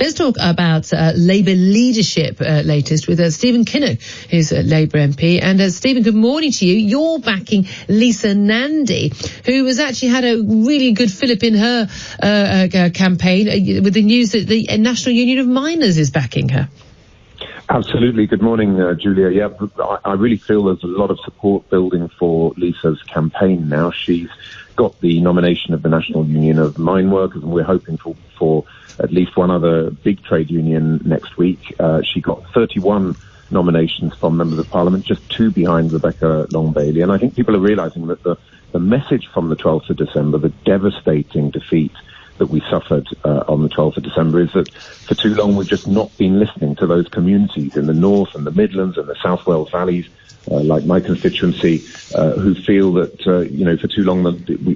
Let's talk about Labour leadership latest with Stephen Kinnock, who's a Labour MP. And Stephen, good morning to you. You're backing Lisa Nandy, who has actually had a really good fillip in her campaign with the news that the National Union of Miners is backing her. Absolutely. Good morning, Julia. Yeah, I really feel there's a lot of support building for Lisa's campaign now. She's got the nomination of the National Union of Mine Workers, and we're hoping for at least one other big trade union next week. She got 31 nominations from members of Parliament, just 2 behind Rebecca Long-Bailey. And I think people are realising that the message from the 12th of December, the devastating defeat that we suffered on the 12th of December, is that for too long we've just not been listening to those communities in the North and the Midlands and the South Wales valleys, like my constituency, who feel that, for too long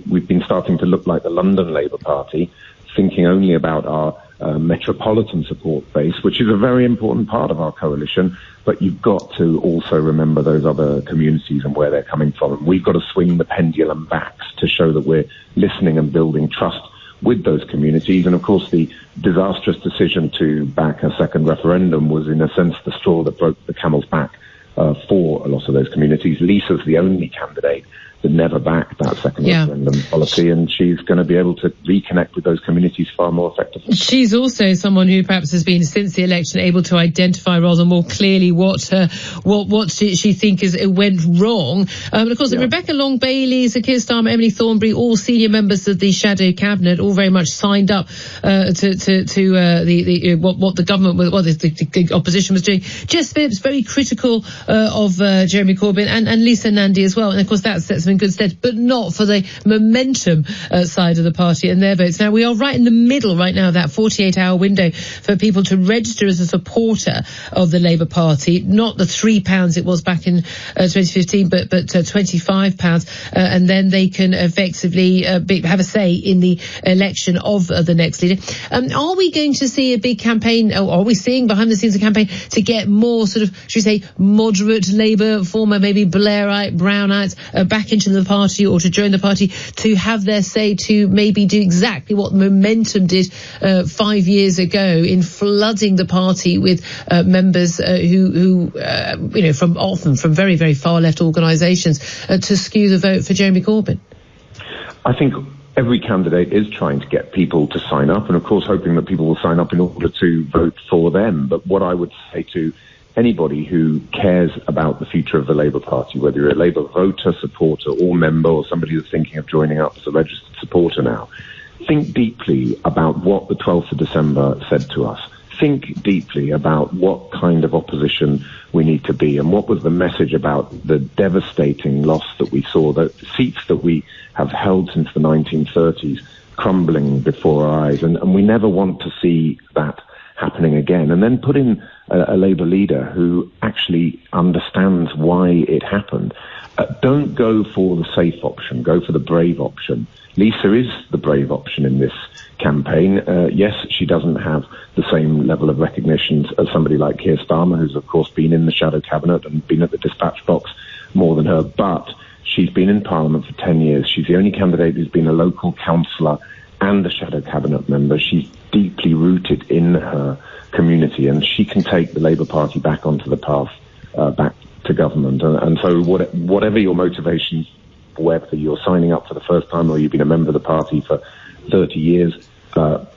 we've been starting to look like the London Labour Party, thinking only about our metropolitan support base, which is a very important part of our coalition, but you've got to also remember those other communities and where they're coming from. And we've got to swing the pendulum back to show that we're listening and building trust with those communities. And of course, the disastrous decision to back a second referendum was, in a sense, the straw that broke the camel's back for a lot of those communities. Lisa's the only candidate that never backed that second referendum policy, and she's going to be able to reconnect with those communities far more effectively. She's also someone who perhaps has been, since the election, able to identify rather more clearly what she thinks went wrong. And of course, Rebecca Long-Bailey, Sir Keir Starmer, Emily Thornberry, all senior members of the shadow cabinet, all very much signed up to what the government, what the opposition was doing. Jess Phipps, very critical of Jeremy Corbyn and Lisa Nandy as well. And of course, that sets them in good stead, but not for the momentum side of the party and their votes. Now, we are right in the middle right now, that 48-hour window for people to register as a supporter of the Labour Party, not the £3 it was back in 2015, but £25, and then they can effectively have a say in the election of the next leader. Are we going to see a big campaign, or are we seeing behind the scenes a campaign to get more sort of, should we say, moderate Labour, former maybe Blairite, Brownites, back into the party or to join the party, to have their say, to maybe do exactly what Momentum did 5 years ago in flooding the party with members who from very, very far left organisations to skew the vote for Jeremy Corbyn? I think every candidate is trying to get people to sign up, and of course hoping that people will sign up in order to vote for them. But what I would say to anybody who cares about the future of the Labour Party, whether you're a Labour voter, supporter or member, or somebody who's thinking of joining up as a registered supporter now, think deeply about what the 12th of December said to us. Think deeply about what kind of opposition we need to be, and what was the message about the devastating loss that we saw, the seats that we have held since the 1930s crumbling before our eyes, and we never want to see that happening again. And then put in a Labour leader who actually understands why it happened. Don't go for the safe option, go for the brave option. Lisa is the brave option in this campaign. Yes, she doesn't have the same level of recognition as somebody like Keir Starmer, who's of course been in the shadow cabinet and been at the dispatch box more than her, but she's been in Parliament for 10 years. She's the only candidate who's been a local councillor and a shadow cabinet member. She's deeply rooted in her community, and she can take the Labour Party back onto the path back to government. And so whatever your motivations, whether you're signing up for the first time or you've been a member of the party for 30 years,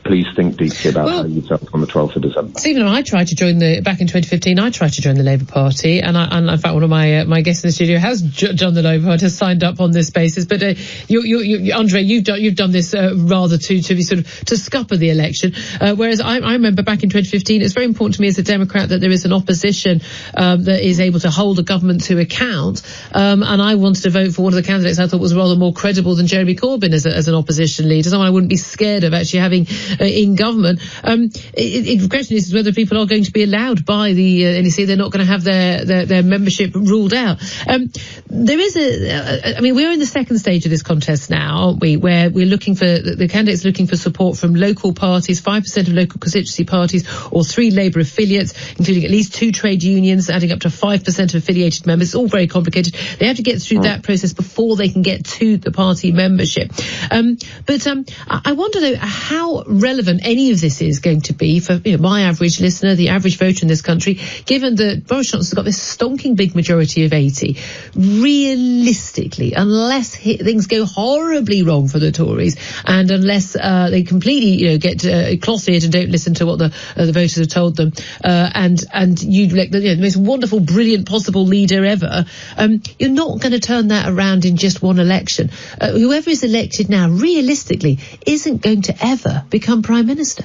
please think deeply about how you felt on the 12th of December. Stephen, I tried to join back in 2015, I tried to join the Labour Party, and in fact one of my guests in the studio has joined the Labour Party, has signed up on this basis. But you, Andre, you've done this rather to be sort of to scupper the election. Whereas I remember back in 2015, it's very important to me as a Democrat that there is an opposition that is able to hold the government to account. And I wanted to vote for one of the candidates I thought was rather more credible than Jeremy Corbyn as an opposition leader, someone I wouldn't be scared of actually having in government. The question is whether people are going to be allowed by the NEC. They're not going to have their membership ruled out. There is we're in the second stage of this contest now, aren't we, where we're looking for the candidates looking for support from local parties, 5% of local constituency parties, or 3 Labour affiliates, including at least 2 trade unions, adding up to 5% of affiliated members. It's all very complicated. They have to get through that process before they can get to the party membership. But I wonder, though, how relevant any of this is going to be for my average listener, the average voter in this country, given that Boris Johnson's got this stonking big majority of 80. Realistically, unless things go horribly wrong for the Tories, and unless they completely get cloth-eared and don't listen to what the voters have told them, and you elect the most wonderful, brilliant possible leader ever, you're not going to turn that around in just one election. Whoever is elected now, realistically, isn't going to ever become Prime Minister.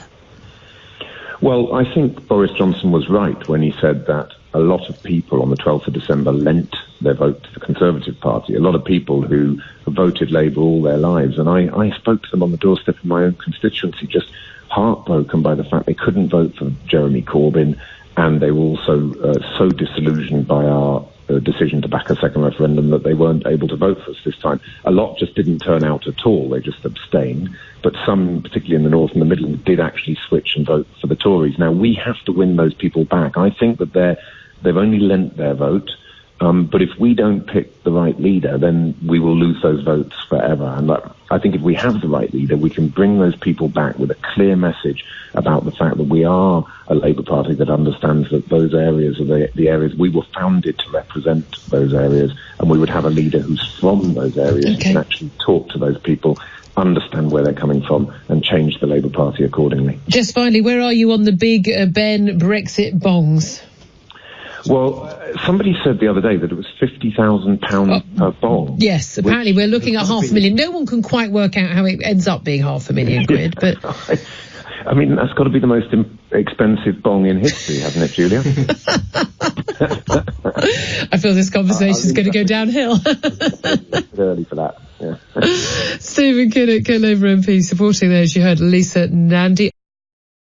Well, I think Boris Johnson was right when he said that a lot of people on the 12th of December lent their vote to the Conservative Party. A lot of people who voted Labour all their lives. And I spoke to them on the doorstep of my own constituency, just heartbroken by the fact they couldn't vote for Jeremy Corbyn, and they were also so disillusioned by our decision to back a second referendum that they weren't able to vote for us this time. A lot just didn't turn out at all. They just abstained. But some, particularly in the North and the Midlands, did actually switch and vote for the Tories. Now, we have to win those people back. I think that they've only lent their vote. But if we don't pick the right leader, then we will lose those votes forever. And I think if we have the right leader, we can bring those people back with a clear message about the fact that we are a Labour Party that understands that those areas are the areas we were founded to represent those areas, and we would have a leader who's from those areas and can actually talk to those people, understand where they're coming from, and change the Labour Party accordingly. Just finally, where are you on the Big Ben Brexit bongs? Well, somebody said the other day that it was £50,000 per bong. Yes, apparently we're looking at £500,000. No one can quite work out how it ends up being £500,000 quid, but... I mean, that's got to be the most expensive bong in history, hasn't it, Julia? I feel this conversation is going to go downhill. It's early for that, yeah. Stephen Kinnock, Labour MP, supporting those you heard, Lisa Nandy.